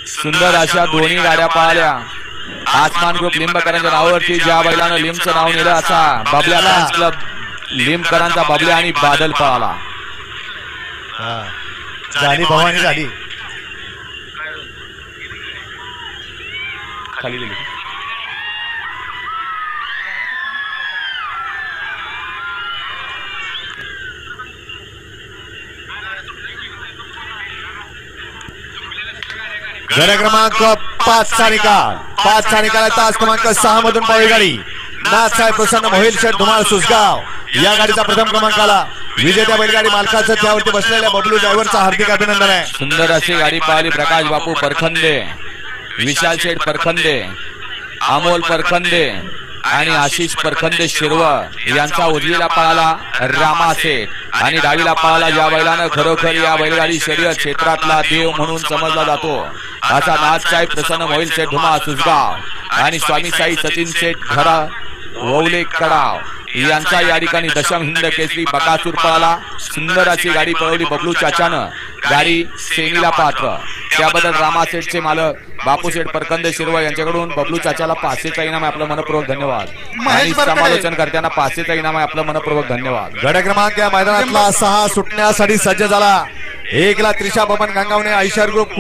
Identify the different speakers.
Speaker 1: सुंदर अशा दोन्ही गाड्या पळाल्या. आसमान ग्रुप लिंबकरांच्या नावावरती ज्या बैलानं लिंबचं नाव नेलं असा बबल्या फॅन्स क्लब लिंबकरांचा बबल्या आणि बादल पळाला.
Speaker 2: झाली भवानी झाली
Speaker 1: खाली गेली.
Speaker 2: गड क्रमांक 5 चा निकाल. 5 चा निकाल तास क्रमांक 6 मधून पळी गाडी नाथसाहेब प्रसन्न मोहिल शेठ धुमाळ सुसगाव या गाडीचा प्रथम क्रमांक आला. विजेत्या बैलगाडी मालकाचं त्यावरती बसलेल्या बबलू ड्रायव्हरचा हार्दिक अभिनंदन आहे.
Speaker 1: सुंदर अशी गाडी पळाली. प्रकाश बापू परखंदे, विशाल शेठ परखंदे, अमोल परखंदे आणि आशिष परखंदे शिरवळ यांचा उजवीला पळाला रामा शेठ आणि डावीला पळाला ज्या बैलानं खरोखर या बैलगाडी शर्यत क्षेत्रातला देव म्हणून समजला जातो असा नाथसाहेब प्रसन्न मोहिल शेठ धुमाळ सुसगाव आणि स्वामी साई सचिन शेठ घरा वौले कडाव यांचा या ठिकाणी दशम हिंद केसरी बकासूर पळाला. सुंदर अशी गाडी पळवली बबलू चाचानं. गाडी सेमीला पात्र. त्याबद्दल रामासेठचे मालक बापूशेठ परखंदे शिरवळ यांच्याकडून बबलू चाचाला 500चा इनाम आहे. आपलं मनपूर्वक धन्यवाद. आणि समालोचन करताना 500चा इनाम आहे. आपलं मनपूर्वक धन्यवाद.
Speaker 2: गड क्रमांक या मैदानातला 6 सुटण्यासाठी सज्ज झाला. 1 ला त्रिशा बबन गंगावणे आयशर ग्रुप